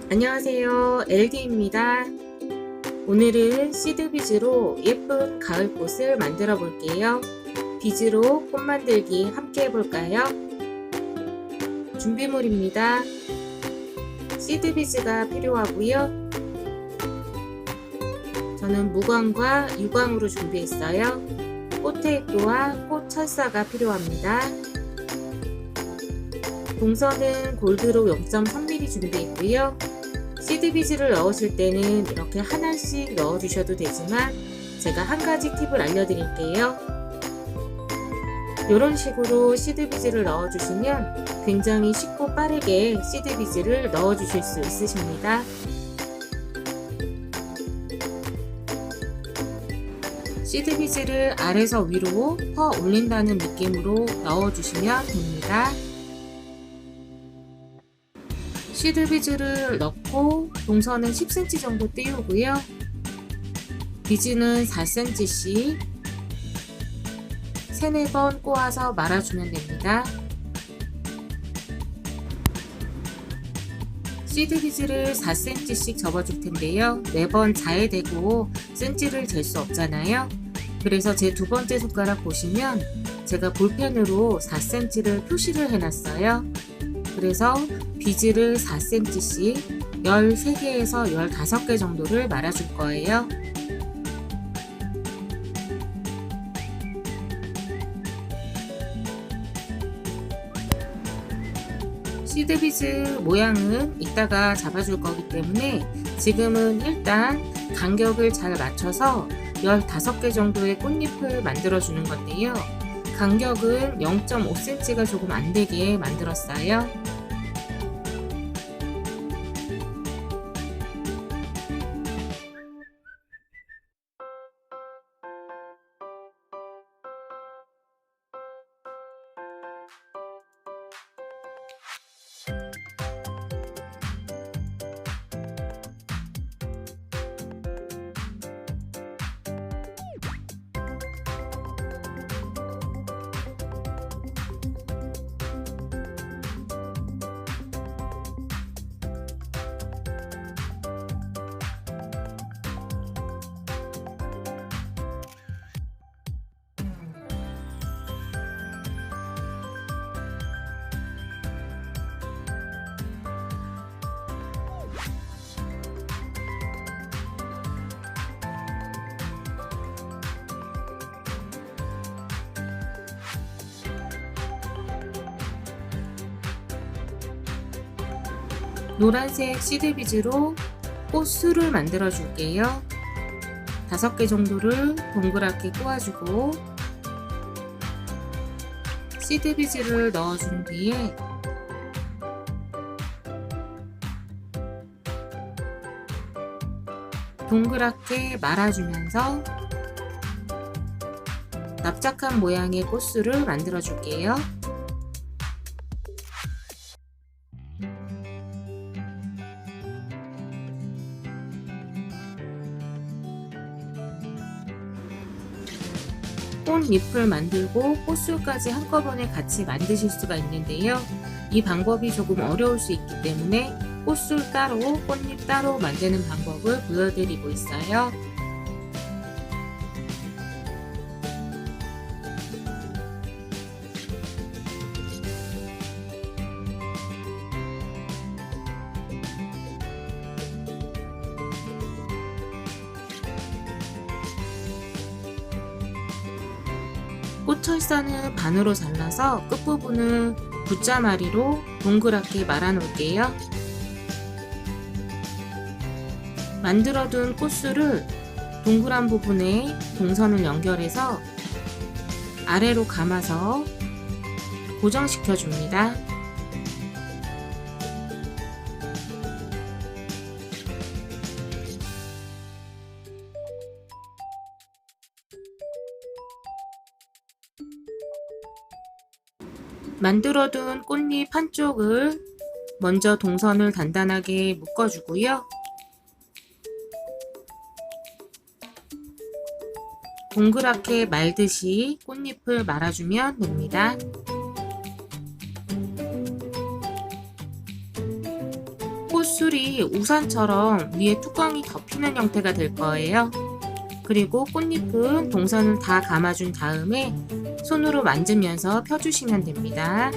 안녕하세요. LD입니다. 오늘은 시드 비즈로 예쁜 가을 꽃을 만들어 볼게요. 비즈로 꽃 만들기 함께 해볼까요? 준비물입니다. 시드 비즈가 필요하고요. 저는 무광과 유광으로 준비했어요. 꽃테이프와 꽃 철사가 필요합니다. 동선은 골드로 0.3mm 준비했고요. 시드 비즈를 넣으실 때는 이렇게 하나씩 넣어 주셔도 되지만 제가 한 가지 팁을 알려드릴게요. 이런 식으로 시드 비즈를 넣어 주시면 굉장히 쉽고 빠르게 시드 비즈를 넣어 주실 수 있으십니다. 시드 비즈를 아래서 위로 퍼 올린다는 느낌으로 넣어 주시면 됩니다. 시드 비즈를 넣고 동선은 10cm 정도 띄우고요. 비즈는 4cm씩 3, 4번 꼬아서 말아주면 됩니다. 시드 비즈를 4cm씩 접어줄 텐데요. 매번 자에 대고 cm를 잴 수 없잖아요. 그래서 제 두 번째 손가락 보시면 제가 볼펜으로 4cm를 표시를 해놨어요. 그래서 비즈를 4cm씩 13개에서 15개 정도를 말아줄 거예요. 시드 비즈 모양은 이따가 잡아줄 거기 때문에 지금은 일단 간격을 잘 맞춰서 15개 정도의 꽃잎을 만들어 주는 건데요. 간격은 0.5cm가 조금 안되게 만들었어요. 노란색 시드 비즈로 꽃술을 만들어 줄게요. 5개 정도를 동그랗게 꼬아주고 시드 비즈를 넣어준 뒤에 동그랗게 말아주면서 납작한 모양의 꽃술을 만들어 줄게요. 꽃잎을 만들고 꽃술까지 한꺼번에 같이 만드실 수가 있는데요. 이 방법이 조금 어려울 수 있기 때문에 꽃술 따로 꽃잎 따로 만드는 방법을 보여드리고 있어요. 꽃철사는 반으로 잘라서 끝부분을 붓자마리로 동그랗게 말아 놓을게요. 만들어둔 꽃술을 동그란 부분에 동선을 연결해서 아래로 감아서 고정시켜 줍니다. 만들어둔 꽃잎 한쪽을 먼저 동선을 단단하게 묶어주고요. 동그랗게 말듯이 꽃잎을 말아주면 됩니다. 붓술이 우산처럼 위에 뚜껑이 덮이는 형태가 될 거예요. 그리고 꽃잎은 동선을 다 감아준 다음에 손으로 만지면서 펴주시면 됩니다.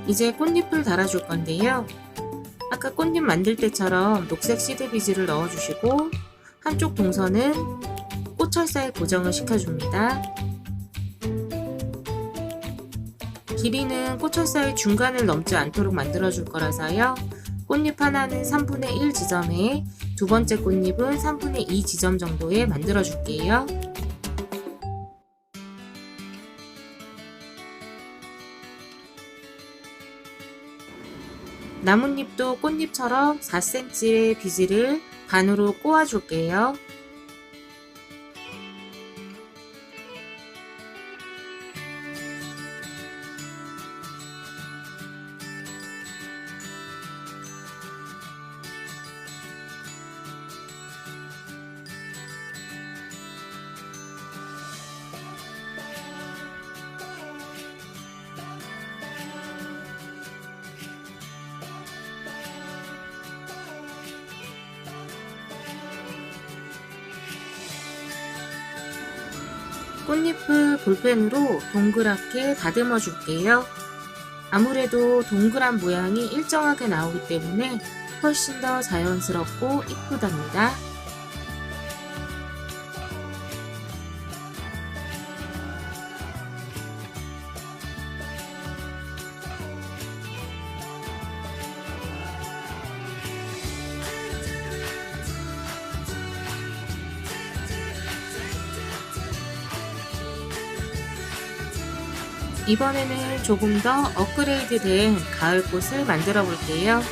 이제 꽃잎을 달아줄 건데요. 아까 꽃잎 만들 때처럼 녹색 시드비즈를 넣어주시고 한쪽 동선은 꽃철사에 고정을 시켜줍니다. 길이는 꽃철사의 중간을 넘지 않도록 만들어줄 거라서요. 꽃잎 하나는 3분의 1 지점에 두 번째 꽃잎은 3분의 2 지점 정도에 만들어줄게요. 나뭇잎도 꽃잎처럼 4cm의 비즈를 반으로 꼬아줄게요. 꽃잎을 볼펜으로 동그랗게 다듬어 줄게요. 아무래도 동그란 모양이 일정하게 나오기 때문에 훨씬 더 자연스럽고 이쁘답니다. 이번에는 조금 더 업그레이드된 가을꽃을 만들어 볼게요.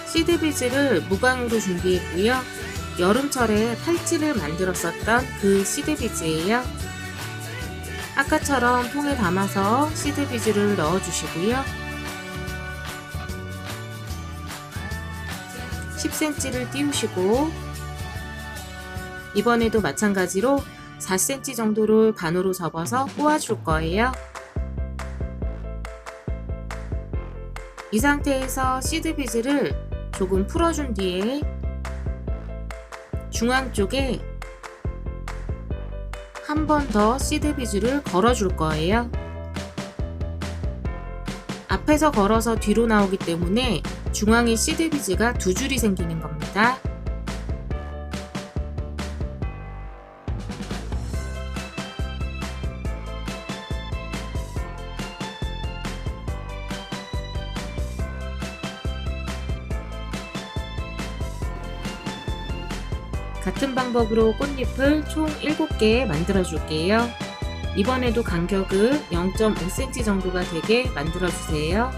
시드비즈를 무광으로 준비했고요. 여름철에 팔찌를 만들었었던 그 시드비즈예요. 아까처럼 통에 담아서 시드비즈를 넣어주시고요. 10cm를 띄우시고 이번에도 마찬가지로 4cm 정도를 반으로 접어서 꼬아줄 거예요. 이 상태에서 시드비즈를 조금 풀어준 뒤에 중앙 쪽에 한 번 더 시드비즈를 걸어줄 거예요. 앞에서 걸어서 뒤로 나오기 때문에 중앙에 시드비즈가 두 줄이 생기는 겁니다. 같은 방법으로 꽃잎을 총 7개 만들어 줄게요. 이번에도 간격을 0.5cm 정도가 되게 만들어 주세요.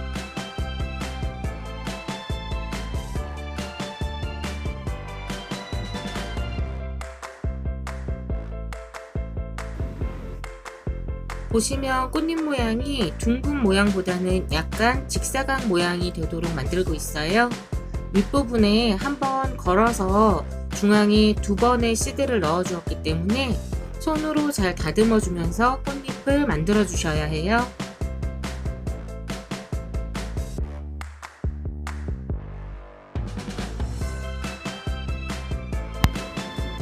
보시면 꽃잎 모양이 둥근 모양보다는 약간 직사각 모양이 되도록 만들고 있어요. 윗부분에 한번 걸어서 중앙에 2번의 시드를 넣어 주었기 때문에 손으로 잘 다듬어 주면서 꽃잎을 만들어 주셔야 해요.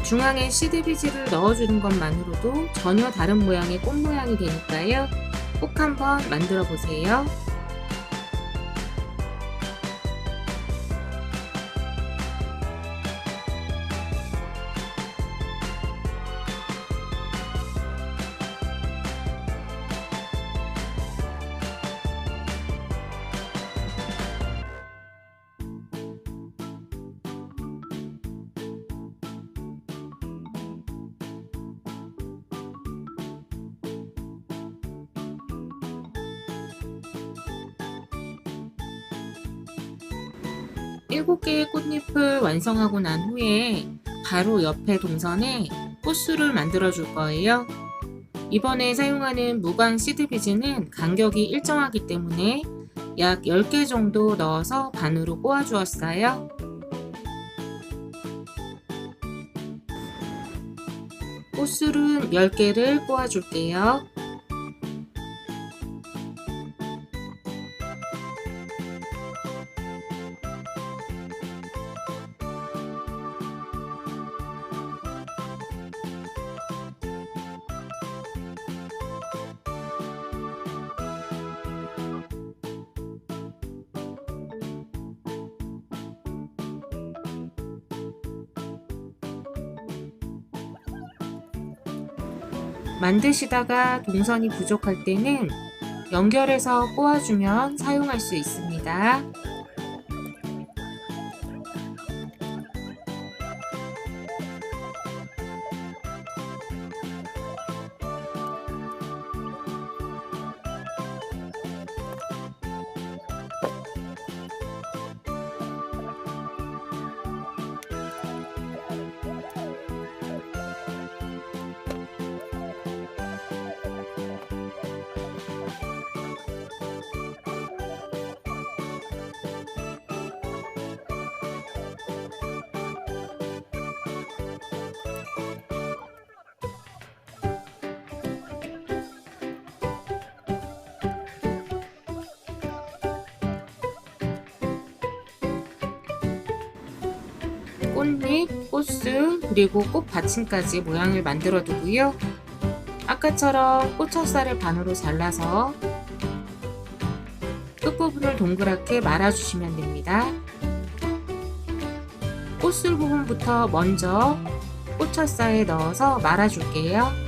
중앙에 시드비즈를 넣어주는 것만으로도 전혀 다른 모양의 꽃 모양이 되니까요. 꼭 한번 만들어 보세요. 일곱 개의 꽃잎을 완성하고 난 후에 바로 옆에 동선에 꽃술을 만들어 줄 거예요. 이번에 사용하는 무광 시드비즈는 간격이 일정하기 때문에 약 10개 정도 넣어서 반으로 꼬아 주었어요. 꽃술은 10개를 꼬아줄게요. 만드시다가 동선이 부족할 때는 연결해서 꼬아주면 사용할 수 있습니다. 꽃잎, 꽃술, 그리고 꽃받침까지 모양을 만들어 두고요. 아까처럼 꽃철사를 반으로 잘라서 끝부분을 동그랗게 말아주시면 됩니다. 꽃술 부분부터 먼저 꽃철사에 넣어서 말아줄게요.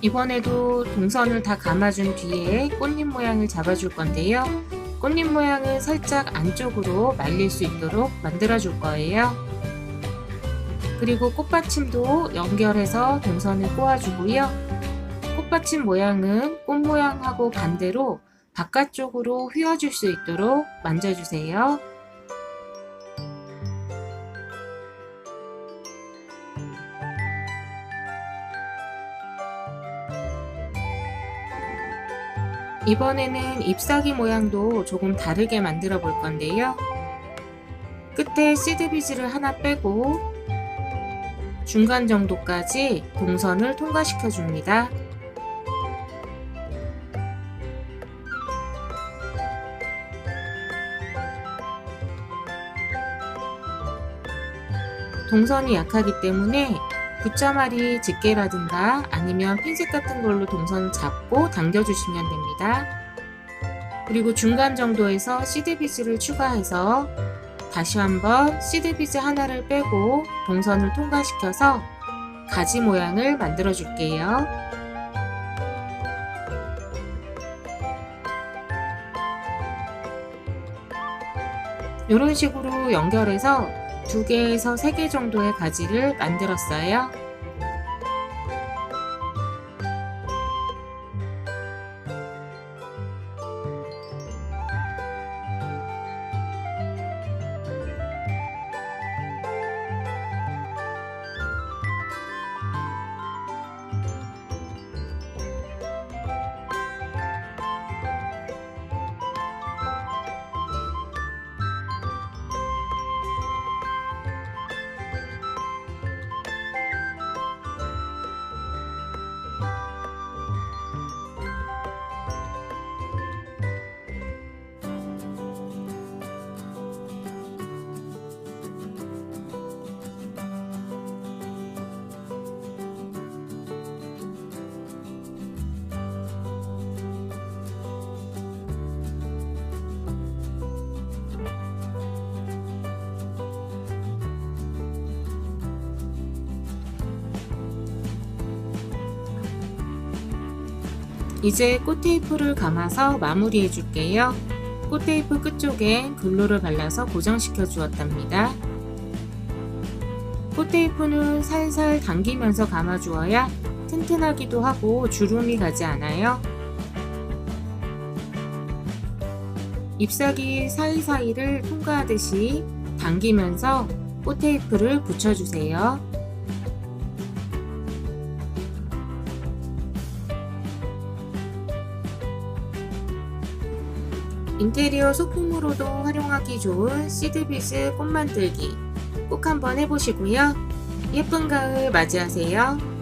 이번에도 동선을 다 감아준 뒤에 꽃잎 모양을 잡아줄 건데요. 꽃잎 모양은 살짝 안쪽으로 말릴 수 있도록 만들어 줄 거예요. 그리고 꽃받침도 연결해서 동선을 꼬아주고요. 꽃받침 모양은 꽃 모양하고 반대로 바깥쪽으로 휘어줄 수 있도록 만져주세요. 이번에는 잎사귀 모양도 조금 다르게 만들어 볼 건데요. 끝에 시드 비즈를 하나 빼고 중간 정도까지 동선을 통과시켜 줍니다. 동선이 약하기 때문에 붓자마리 집게라든가 아니면 핀셋 같은 걸로 동선을 잡고 당겨주시면 됩니다. 그리고 중간 정도에서 시드비즈를 추가해서 다시 한번 시드비즈 하나를 빼고 동선을 통과시켜서 가지 모양을 만들어 줄게요. 이런 식으로 연결해서 2개에서 3개 정도의 가지를 만들었어요. 이제 꽃테이프를 감아서 마무리해 줄게요. 꽃테이프 끝쪽엔 글루를 발라서 고정시켜 주었답니다. 꽃테이프는 살살 당기면서 감아 주어야 튼튼하기도 하고 주름이 가지 않아요. 잎사귀 사이사이를 통과하듯이 당기면서 꽃테이프를 붙여주세요. 인테리어 소품으로도 활용하기 좋은 시드비즈 꽃 만들기 꼭 한번 해보시고요. 예쁜 가을 맞이하세요.